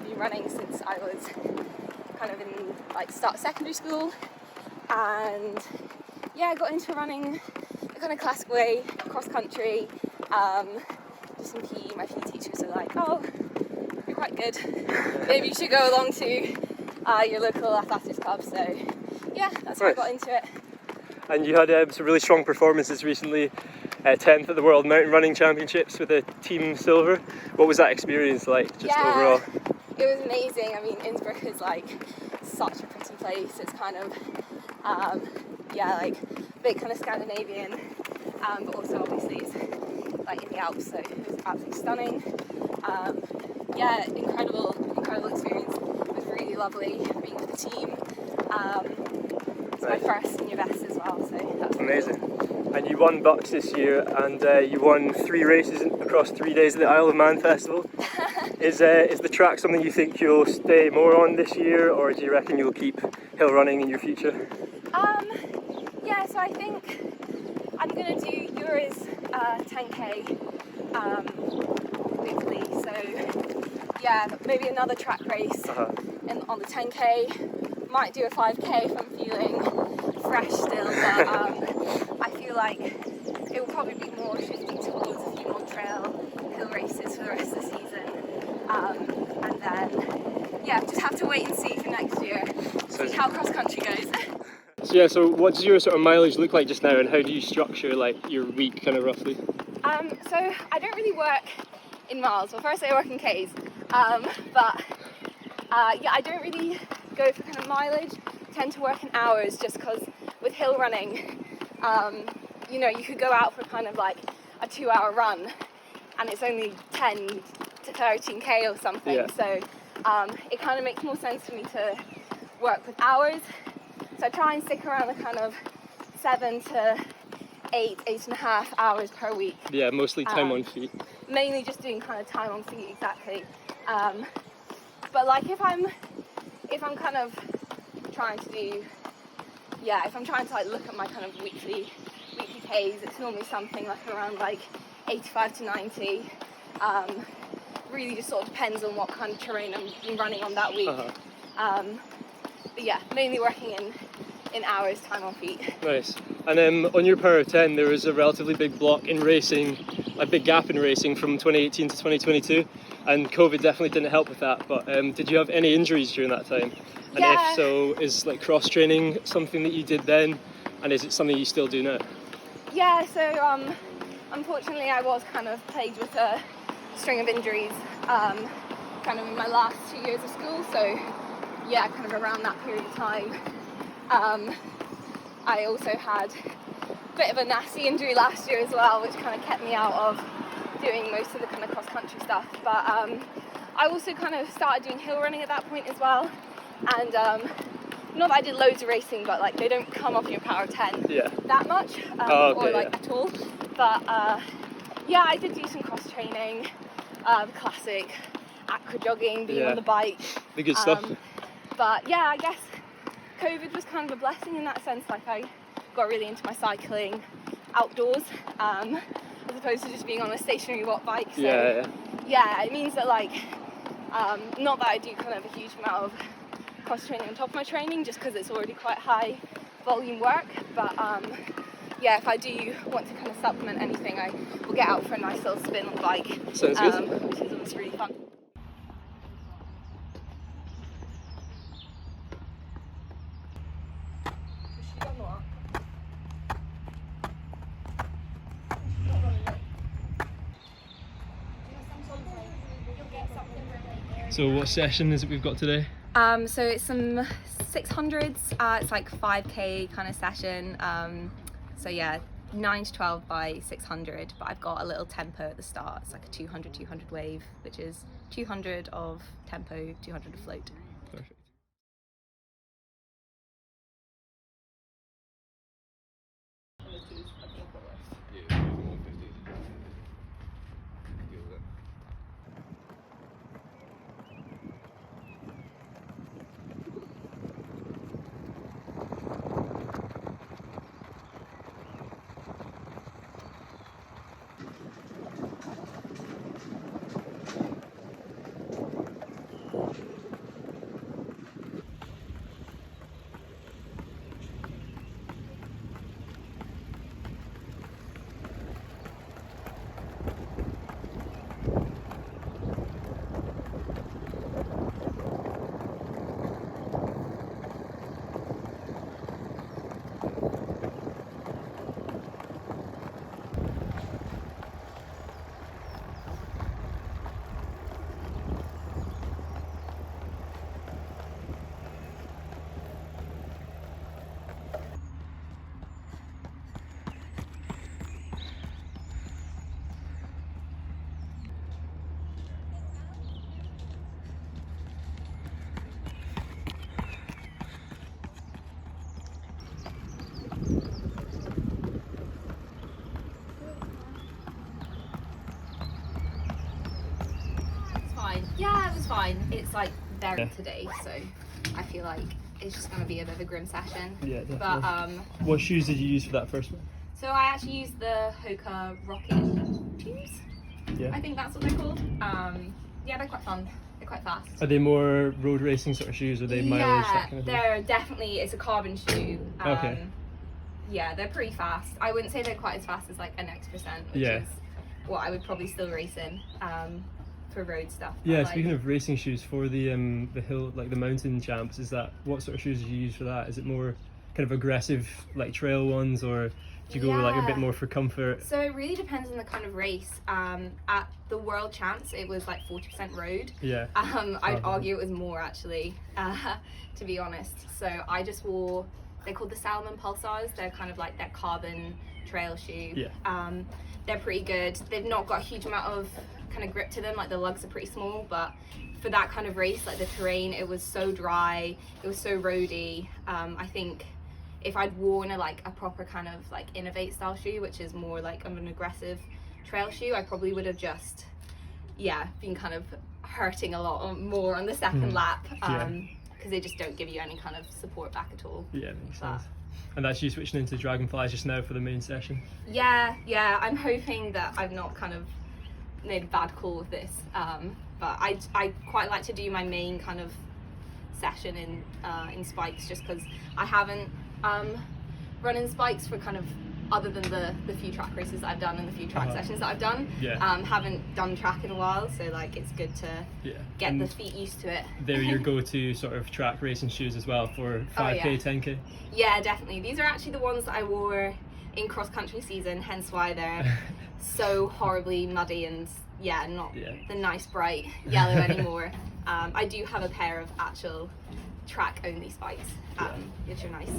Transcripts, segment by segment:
I've been running since I was kind of in like start secondary school, and yeah, I got into running the kind of classic way, cross country. Just in PE, my PE teachers were like, "Oh, you're quite good. Maybe you should go along to your local athletics club." So yeah, that's how I got into it. And you had some really strong performances recently. 10th at the World Mountain Running Championships with a team silver. What was that experience like, just overall? It was amazing. I mean, Innsbruck is like such a pretty place. It's kind of, like a bit kind of Scandinavian, but also obviously it's like in the Alps, so it was absolutely stunning. Incredible experience. It was really lovely being with the team. It's my first senior best as well, so that's amazing. And you won Bucks this year, and you won 3 races across 3 days at the Isle of Man Festival. Is the track something you think you'll stay more on this year, or do you reckon you'll keep hill running in your future? So I think I'm going to do Eura's 10k in Italy, so yeah, maybe another track race on the 10k. Might do a 5k if I'm feeling fresh still, but I feel like it will probably be more shifting towards a few more trail hill races for the rest of the season, and then just have to wait and see for next year, see how cross country goes. So what does your sort of mileage look like just now, and how do you structure like your week kind of roughly? So I don't really work in miles. Well, first I work in Ks, but I don't really go for kind of mileage. I tend to work in hours, just because with hill running, you could go out for kind of like a 2-hour run, and it's only 10 to 13k or something. Yeah. So it kind of makes more sense for me to work with hours. So I try and stick around the kind of 7 to 8.5 hours per week. Yeah, mostly time on feet. Mainly just doing kind of time on feet, exactly. But like if I'm kind of trying to do, if I'm trying to like look at my kind of weekly Ks, it's normally something like around like 85 to 90. Really just sort of depends on what kind of terrain I'm been running on that week. But yeah, mainly working in hours, time on feet. Nice. And on your Power of 10, there was a relatively big block in racing, a big gap in racing from 2018 to 2022, and COVID definitely didn't help with that. But did you have any injuries during that time? And if so, is like cross training something that you did then, and is it something you still do now? Yeah, so unfortunately I was kind of plagued with a string of injuries kind of in my last 2 years of school, so yeah, kind of around that period of time. I also had a bit of a nasty injury last year as well, which kind of kept me out of doing most of the kind of cross-country stuff. But I also kind of started doing hill running at that point as well. And not that I did loads of racing, but like they don't come off your Power 10 that much, at all. But I did do some cross-training, classic aqua jogging, being on the bike. The good stuff. But yeah, I guess COVID was kind of a blessing in that sense. Like I got really into my cycling outdoors, as opposed to just being on a stationary watt bike. So it means that like, not that I do kind of a huge amount of cross training on top of my training, just because it's already quite high volume work. But if I do want to kind of supplement anything, I will get out for a nice little spin on the bike. Sounds good. Which is always really fun. So what session is it we've got today? So it's some 600s, it's like 5k kind of session. 9 to 12 by 600, but I've got a little tempo at the start. It's like a 200 wave, which is 200 of tempo, 200 of float. Perfect. fine. It's like very today, so I feel like it's just going to be a bit of a grim session. Yeah, definitely. But what shoes did you use for that first one? so I actually used the Hoka Rocket shoes. Yeah. I think that's what they're called. Yeah, they're quite fun. They're quite fast. Are they more road racing sort of shoes? Or are they mileage, that kind of thing? They're definitely, it's a carbon shoe. Okay. Yeah, they're pretty fast. I wouldn't say they're quite as fast as like an X%, which is what I would probably still race in for road stuff. Yeah, like, speaking of racing shoes, for the hill, like the mountain champs, what sort of shoes did you use for that? Is it more kind of aggressive like trail ones, or do you go like a bit more for comfort? So it really depends on the kind of race. At the world champs it was like 40% road. Yeah. I'd argue it was more actually, to be honest. So I just wore, they're called the Salomon Pulsars. They're kind of like that carbon trail shoe. Yeah. They're pretty good. They've not got a huge amount of kind of grip to them, like the lugs are pretty small, but for that kind of race, like the terrain, it was so dry, it was so roady. I think if I'd worn a proper kind of like Innovate style shoe, which is more like an aggressive trail shoe, I probably would have just been kind of hurting a lot more on the second lap, because they just don't give you any kind of support back at all. Yeah, makes sense. And that's you switching into Dragonflies just now for the main session? Yeah, I'm hoping that I've not kind of made a bad call with this, but I quite like to do my main kind of session in spikes, just because I haven't run in spikes for kind of, other than the few track races that I've done and the few track sessions that I've done. Haven't done track in a while, so like it's good to get the feet used to it. They're your go-to sort of track racing shoes as well for 5k, 10k? Yeah, definitely. These are actually the ones that I wore in cross-country season, hence why they're so horribly muddy and not the nice bright yellow anymore. I do have a pair of actual track-only spikes, which are nice.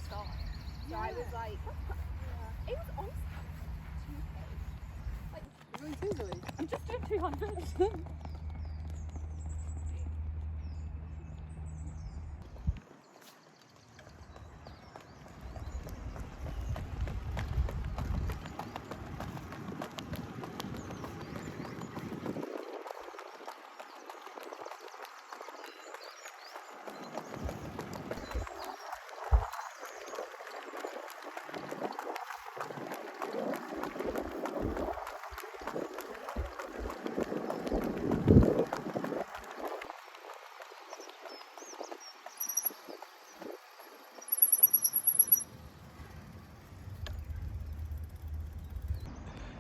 So I was like, it was honestly 2k. Like, you're doing 200. I'm just doing 200.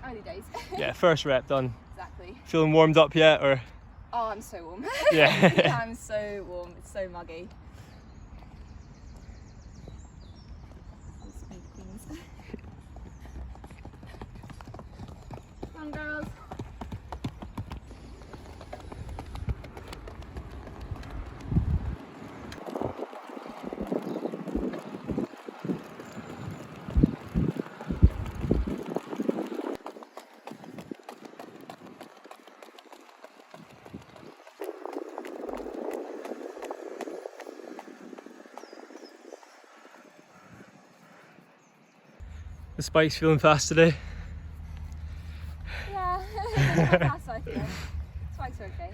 Early days. Yeah, first rep done. Exactly. Feeling warmed up yet, or? Oh, I'm so warm. Yeah. I'm so warm. It's so muggy. Come on, girls. The spike's feeling fast today? Yeah, that's how I feel. Spikes are okay.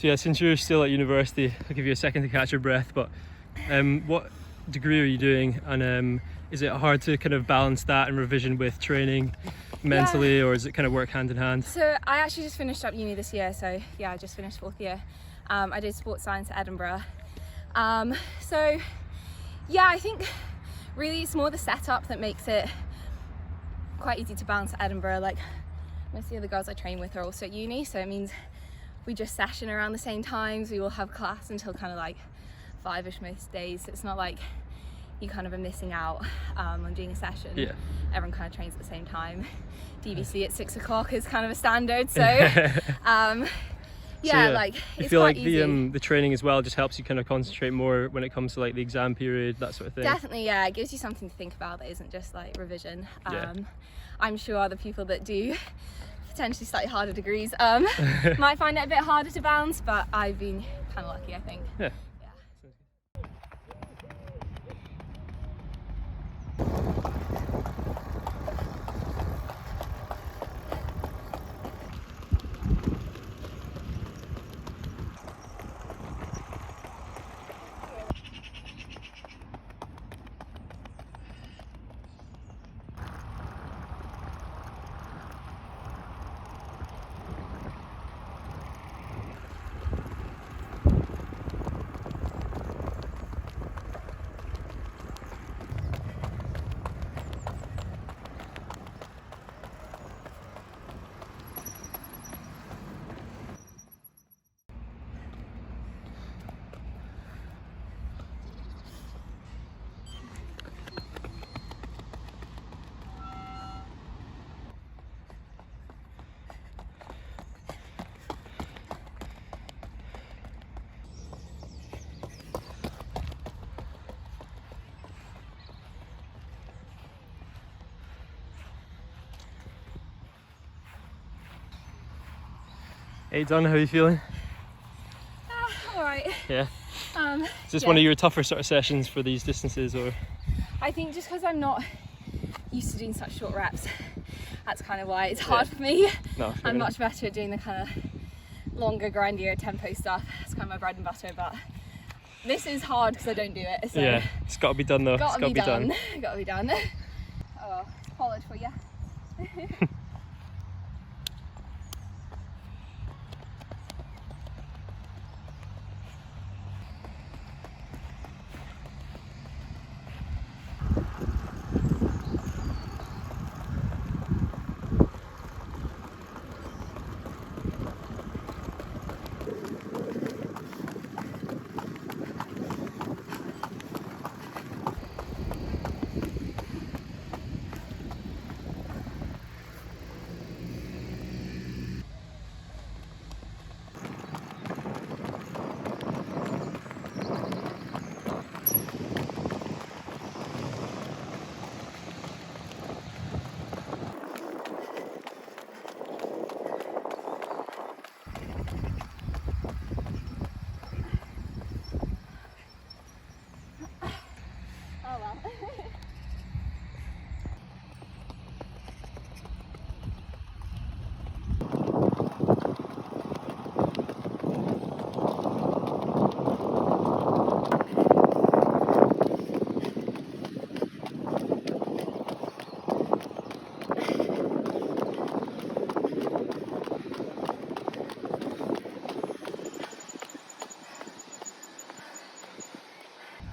So yeah, since you're still at university, I'll give you a second to catch your breath, but what degree are you doing, and is it hard to kind of balance that and revision with training mentally, or does it kind of work hand in hand? So I actually just finished up uni this year, so yeah, I just finished 4th year. I did sports science at Edinburgh. So yeah, I think really it's more the setup that makes it quite easy to balance at Edinburgh. Like, most of the other girls I train with are also at uni, so it means we just session around the same times. We all have class until kind of like 5ish most days, so it's not like you kind of are missing out on doing a session. Yeah. Everyone kind of trains at the same time. DVC at 6 o'clock is kind of a standard, so yeah, like you it's feel quite like easy. the training as well just helps you kind of concentrate more when it comes to like the exam period, that sort of thing. Definitely, yeah, it gives you something to think about that isn't just like revision. Yeah. I'm sure other people that do potentially slightly harder degrees might find it a bit harder to balance, but I've been kind of lucky, I think. Yeah. Hey Don, how are you feeling? All right. Yeah. Is this yeah. one of your tougher sort of sessions for these distances, or? I think just because I'm not used to doing such short reps, that's kind of why it's hard for me. No, I'm much better at doing the kind of longer, grindier tempo stuff. It's kind of my bread and butter, but this is hard because I don't do it. So yeah, it's got to be done though. Got to be done. done. Got to be done. Oh, college for you.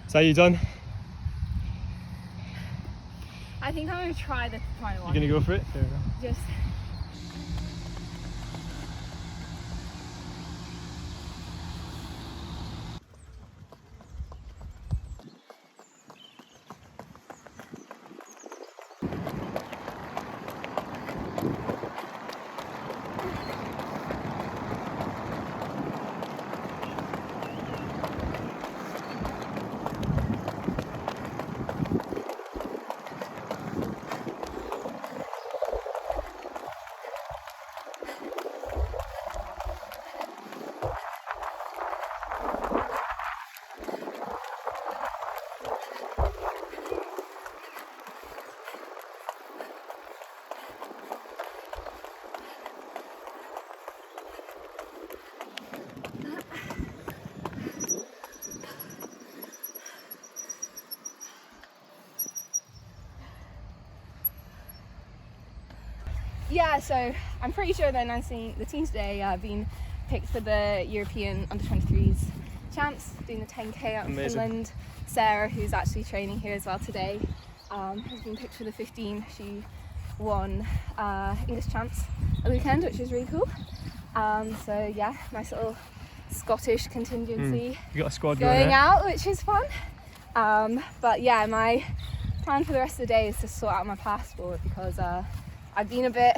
Is that you done? I think I'm going to try the final one. You're going to go for it? There we go. Just... Yeah, so I'm pretty sure they're announcing the team today being picked for the European under-23s champs, doing the 10k out in Finland. Sarah, who's actually training here as well today, has been picked for the 15. She won English champs a weekend, which was really cool. So yeah, nice little Scottish contingency You got a squad going out, which is fun. But yeah, my plan for the rest of the day is to sort out my passport, because I've been a bit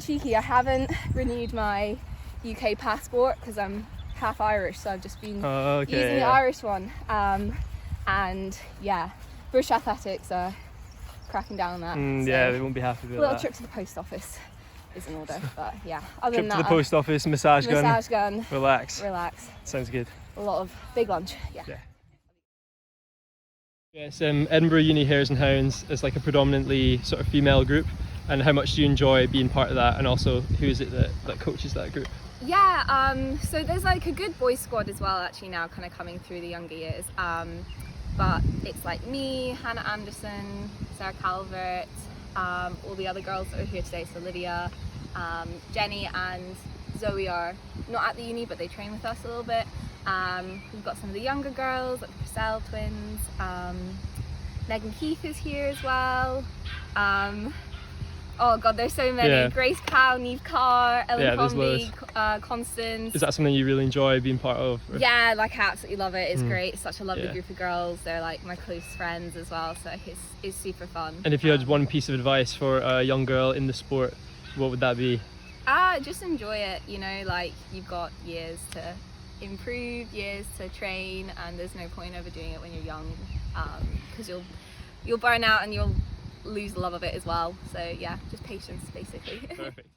cheeky. I haven't renewed my UK passport because I'm half Irish, so I've just been using the Irish one. And yeah, British Athletics are cracking down on that. So yeah, they won't be happy with that. A little trip to the post office is in order, but yeah. Other Trip than that, to the post office, massage gun, relax. Sounds good. A lot of big lunch, yeah. Yes, Edinburgh Uni Hares and Hounds is like a predominantly sort of female group, and how much do you enjoy being part of that, and also who is it that coaches that group? Yeah, so there's like a good boys squad as well actually now, kind of coming through the younger years, but it's like me, Hannah Anderson, Sarah Calvert, all the other girls that are here today, so Lydia, Jenny and Zoe are not at the uni, but they train with us a little bit. We've got some of the younger girls, like the Purcell twins. Megan Keith is here as well. Oh god, there's so many. Yeah. Grace Powell, Neve Carr, Ellen there's Conley, Constance. Is that something you really enjoy being part of? Or? Yeah, like I absolutely love it. It's great. It's such a lovely group of girls. They're like my close friends as well, so it's super fun. And if you had one piece of advice for a young girl in the sport, what would that be? Just enjoy it, you know, like you've got years to improve, years to train, and there's no point overdoing it when you're young, because you'll burn out and you'll lose the love of it as well. So yeah, just patience basically. Perfect.